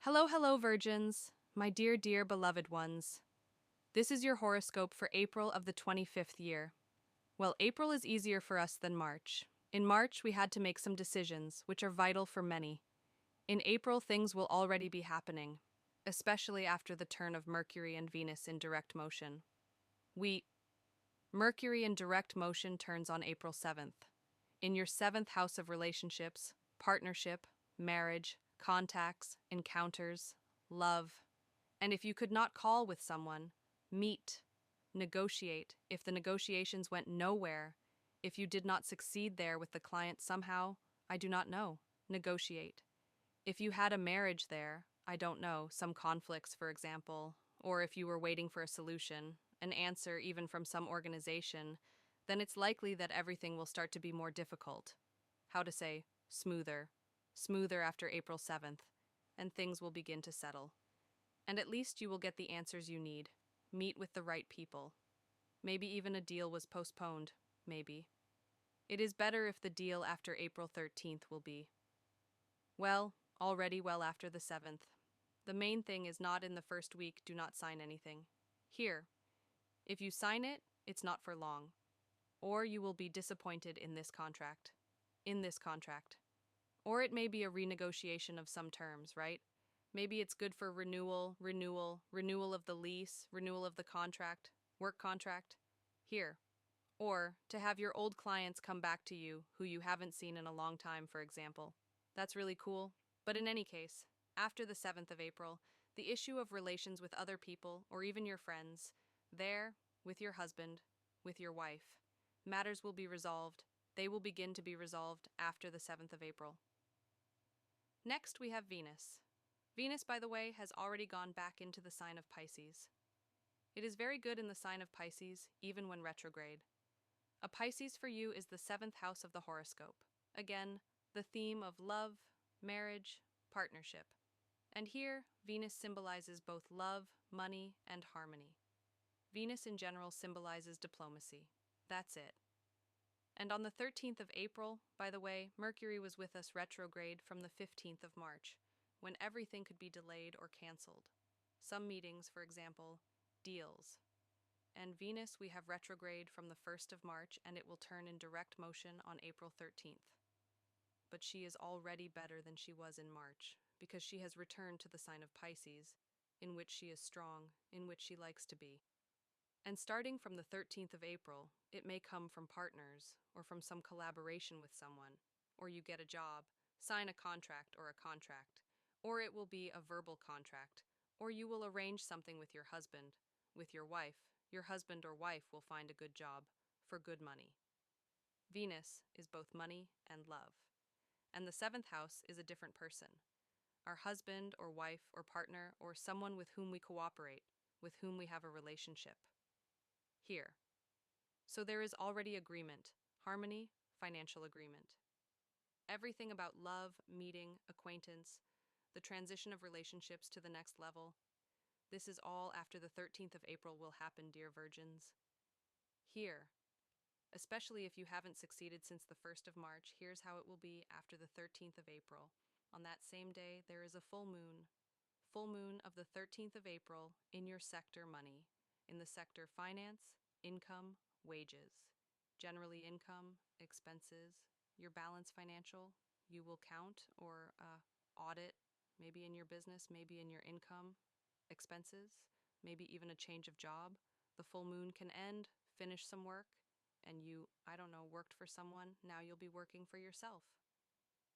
Hello, hello, virgins, my dear, dear beloved ones. This is your horoscope for April of the 25th year. Well, April is easier for us than March. In March, we had to make some decisions, which are vital for many. In April, things will already be happening, especially after the turn of Mercury and Venus in direct motion. Mercury in direct motion turns on April 7th. In your seventh house of relationships, partnership, marriage, contacts, encounters, love. And if you could not call with someone, meet, negotiate. If the negotiations went nowhere, if you did not succeed there with the client somehow, I do not know, negotiate. If you had a marriage there, I don't know, some conflicts, for example, or if you were waiting for a solution, an answer even from some organization, then it's likely that everything will start to be more difficult. How to say, smoother after April 7th, and things will begin to settle. And at least you will get the answers you need. Meet with the right people. Maybe even a deal was postponed, maybe. It is better if the deal after April 13th will be. Well, already well after the 7th. The main thing is not in the first week, do not sign anything. Here, if you sign it, it's not for long. Or you will be disappointed in this contract. Or it may be a renegotiation of some terms, right? Maybe it's good for renewal of the lease, renewal of the contract, work contract. Here. Or to have your old clients come back to you who you haven't seen in a long time, for example. That's really cool. But in any case, after the 7th of April, the issue of relations with other people or even your friends, there, with your husband, with your wife, matters will be resolved. They will begin to be resolved after the 7th of April. Next, we have Venus. Venus, by the way, has already gone back into the sign of Pisces. It is very good in the sign of Pisces, even when retrograde. A Pisces for you is the 7th house of the horoscope. Again, the theme of love, marriage, partnership. And here, Venus symbolizes both love, money, and harmony. Venus in general symbolizes diplomacy. That's it. And on the 13th of April, by the way, Mercury was with us retrograde from the 15th of March, when everything could be delayed or canceled. Some meetings, for example, deals. And Venus we have retrograde from the 1st of March, and it will turn in direct motion on April 13th. But she is already better than she was in March, because she has returned to the sign of Pisces, in which she is strong, in which she likes to be. And starting from the 13th of April, it may come from partners, or from some collaboration with someone, or you get a job, sign a contract, or it will be a verbal contract, or you will arrange something with your husband, with your wife. Your husband or wife will find a good job, for good money. Venus is both money and love. And the 7th house is a different person. Our husband or wife or partner or someone with whom we cooperate, with whom we have a relationship. Here. So there is already agreement, harmony, financial agreement. Everything about love, meeting, acquaintance, the transition of relationships to the next level. This is all after the 13th of April will happen, dear virgins. Here. Especially if you haven't succeeded since the 1st of March, here's how it will be after the 13th of April. On that same day, there is a full moon of the 13th of April in your sector money, in the sector finance, income, wages. Generally income, expenses, your balance financial, you will count or audit, maybe in your business, maybe in your income, expenses, maybe even a change of job. The full moon can end, finish some work, and you, I don't know, worked for someone, now you'll be working for yourself.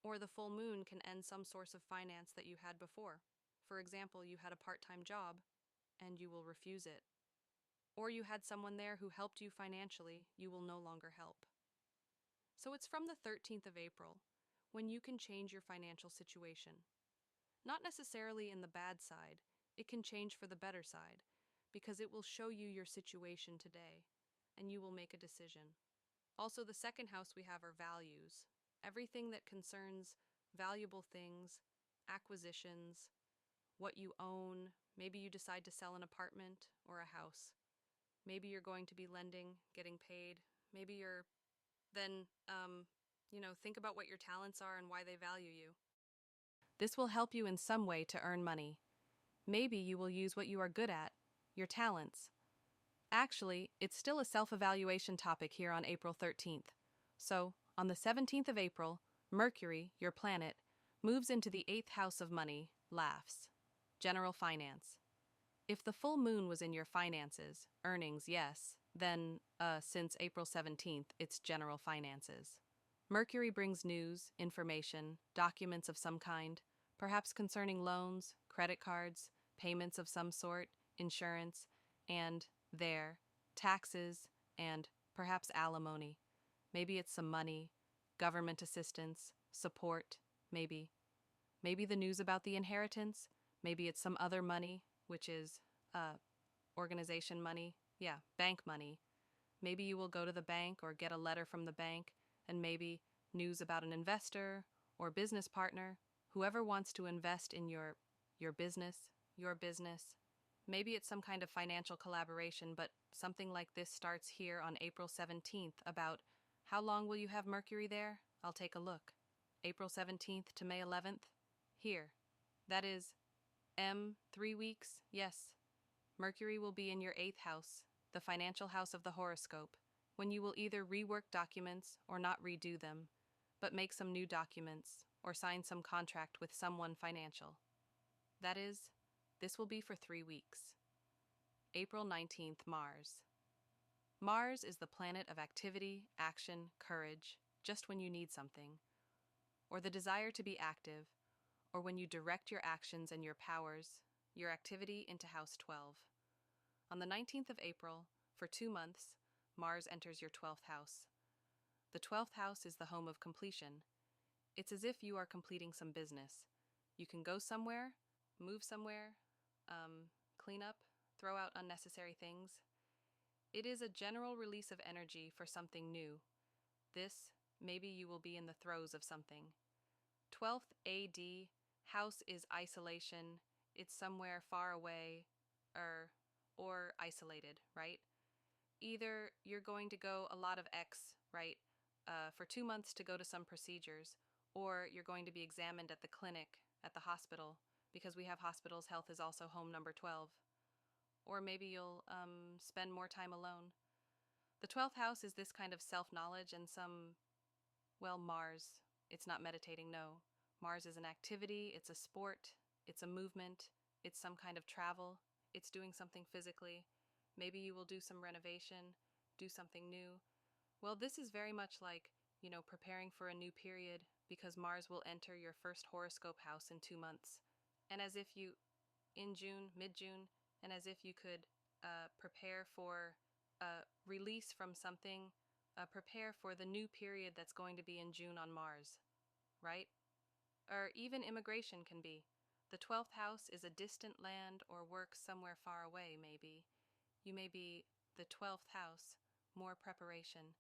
Or the full moon can end some source of finance that you had before. For example, you had a part-time job, and you will refuse it. Or you had someone there who helped you financially, you will no longer help. So it's from the 13th of April, when you can change your financial situation. Not necessarily in the bad side, it can change for the better side, because it will show you your situation today, and you will make a decision. Also, the second house we have are values. Everything that concerns valuable things, acquisitions, what you own. Maybe you decide to sell an apartment or a house. Maybe you're going to be lending, getting paid. Maybe you're then, think about what your talents are and why they value you. This will help you in some way to earn money. Maybe you will use what you are good at, your talents. Actually, it's still a self-evaluation topic here on April 13th. So, on the 17th of April, Mercury, your planet, moves into the 8th house of money, laughs. General finance. If the full moon was in your finances, earnings, yes, then, since April 17th, it's general finances. Mercury brings news, information, documents of some kind, perhaps concerning loans, credit cards, payments of some sort, insurance, and, taxes, and perhaps alimony. Maybe it's some money, government assistance, support, maybe. Maybe the news about the inheritance, maybe it's some other money, which is, organization money, yeah, bank money. Maybe you will go to the bank or get a letter from the bank, and maybe news about an investor or business partner, whoever wants to invest in your business, your business. Maybe it's some kind of financial collaboration, but something like this starts here on April 17th about how long will you have Mercury there? I'll take a look. April 17th to May 11th? Here. That is 3 weeks? Yes. Mercury will be in your 8th house, the financial house of the horoscope, when you will either rework documents or not redo them, but make some new documents or sign some contract with someone financial. That is, this will be for 3 weeks. April 19th, Mars. Mars is the planet of activity, action, courage, just when you need something, or the desire to be active, or when you direct your actions and your powers, your activity into House 12. On the 19th of April, for 2 months, Mars enters your 12th house. The 12th house is the home of completion. It's as if you are completing some business. You can go somewhere, move somewhere, clean up, throw out unnecessary things. It is a general release of energy for something new. This, maybe you will be in the throes of something. 12th AD, house is isolation. It's somewhere far away, or isolated, right? Either you're going to go a lot of X, right, for 2 months to go to some procedures, or you're going to be examined at the clinic, at the hospital, because we have hospitals, health is also home number 12. Or maybe you'll spend more time alone. The 12th house is this kind of self-knowledge and Mars. It's not meditating, no. Mars is an activity, it's a sport, it's a movement, it's some kind of travel, it's doing something physically. Maybe you will do some renovation, do something new. Well, this is very much like, preparing for a new period, because Mars will enter your first horoscope house in 2 months. And as if you, in June, mid-June, and as if you could prepare for release from something, prepare for the new period that's going to be in June on Mars, right? Or even immigration can be. The 12th house is a distant land or work somewhere far away, maybe. You may be the 12th house, more preparation.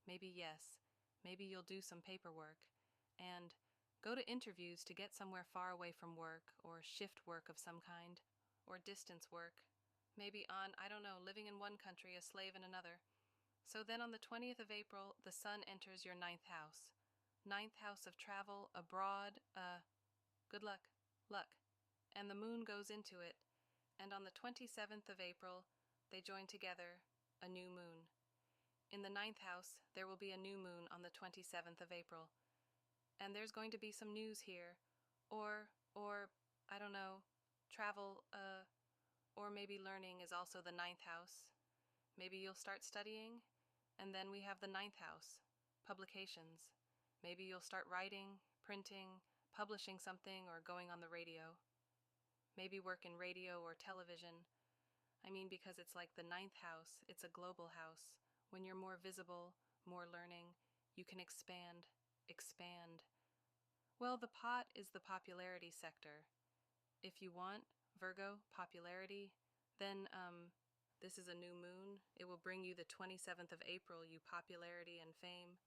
Maybe yes, maybe you'll do some paperwork, and go to interviews to get somewhere far away from work, or shift work of some kind, or distance work. Maybe on, living in one country, a slave in another. So then on the 20th of April, the sun enters your 9th house. 9th house of travel, abroad, good luck, luck. And the moon goes into it, and on the 27th of April, they join together, a new moon. In the 9th house, there will be a new moon on the 27th of April. And there's going to be some news here, or, travel, or maybe learning is also the 9th house. Maybe you'll start studying, and then we have the 9th house, publications. Maybe you'll start writing, printing, publishing something, or going on the radio. Maybe work in radio or television. Because it's like the 9th house, it's a global house. When you're more visible, more learning, you can expand. Well, the pot is the popularity sector. If you want, Virgo, popularity, then, this is a new moon. It will bring you the 27th of April, you popularity and fame.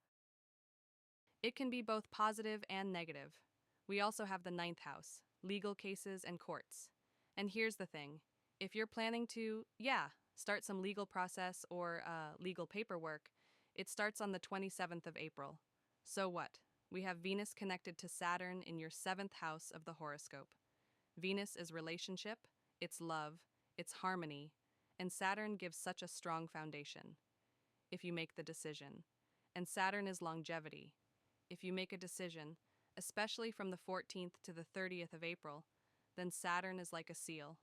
It can be both positive and negative. We also have the 9th house, legal cases and courts. And here's the thing. If you're planning to, start some legal process or legal paperwork, it starts on the 27th of April. So what? We have Venus connected to Saturn in your seventh house of the horoscope. Venus is relationship, it's love, it's harmony, and Saturn gives such a strong foundation if you make the decision. And Saturn is longevity. If you make a decision, especially from the 14th to the 30th of April, then Saturn is like a seal.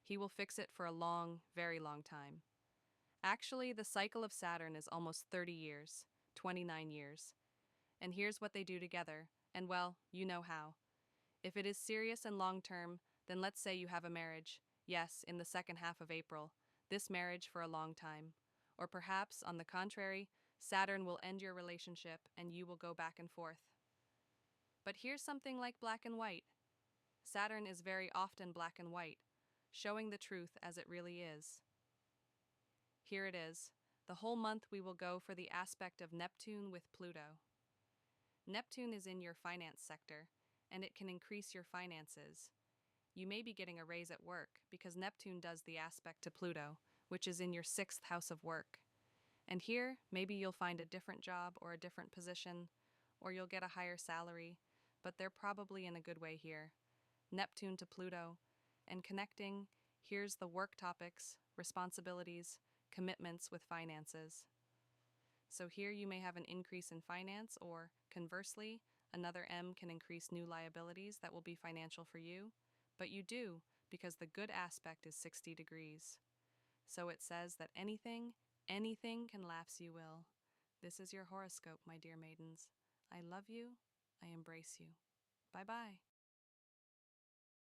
He will fix it for a long, very long time. Actually, the cycle of Saturn is almost 30 years, 29 years. And here's what they do together, and well, you know how. If it is serious and long term, then let's say you have a marriage, yes, in the second half of April, this marriage for a long time. Or perhaps, on the contrary, Saturn will end your relationship and you will go back and forth. But here's something like black and white. Saturn is very often black and white, showing the truth as it really is. Here it is. The whole month we will go for the aspect of Neptune with Pluto. Neptune is in your finance sector, and it can increase your finances. You may be getting a raise at work because Neptune does the aspect to Pluto, which is in your sixth house of work. And here, maybe you'll find a different job or a different position, or you'll get a higher salary, but they're probably in a good way here. Neptune to Pluto, and connecting, here's the work topics, responsibilities, commitments with finances. So here you may have an increase in finance, or conversely, another M can increase new liabilities that will be financial for you, but you do because the good aspect is 60 degrees. So it says that anything can lapse you will. This is your horoscope, my dear maidens. I love you. I embrace you. Bye-bye.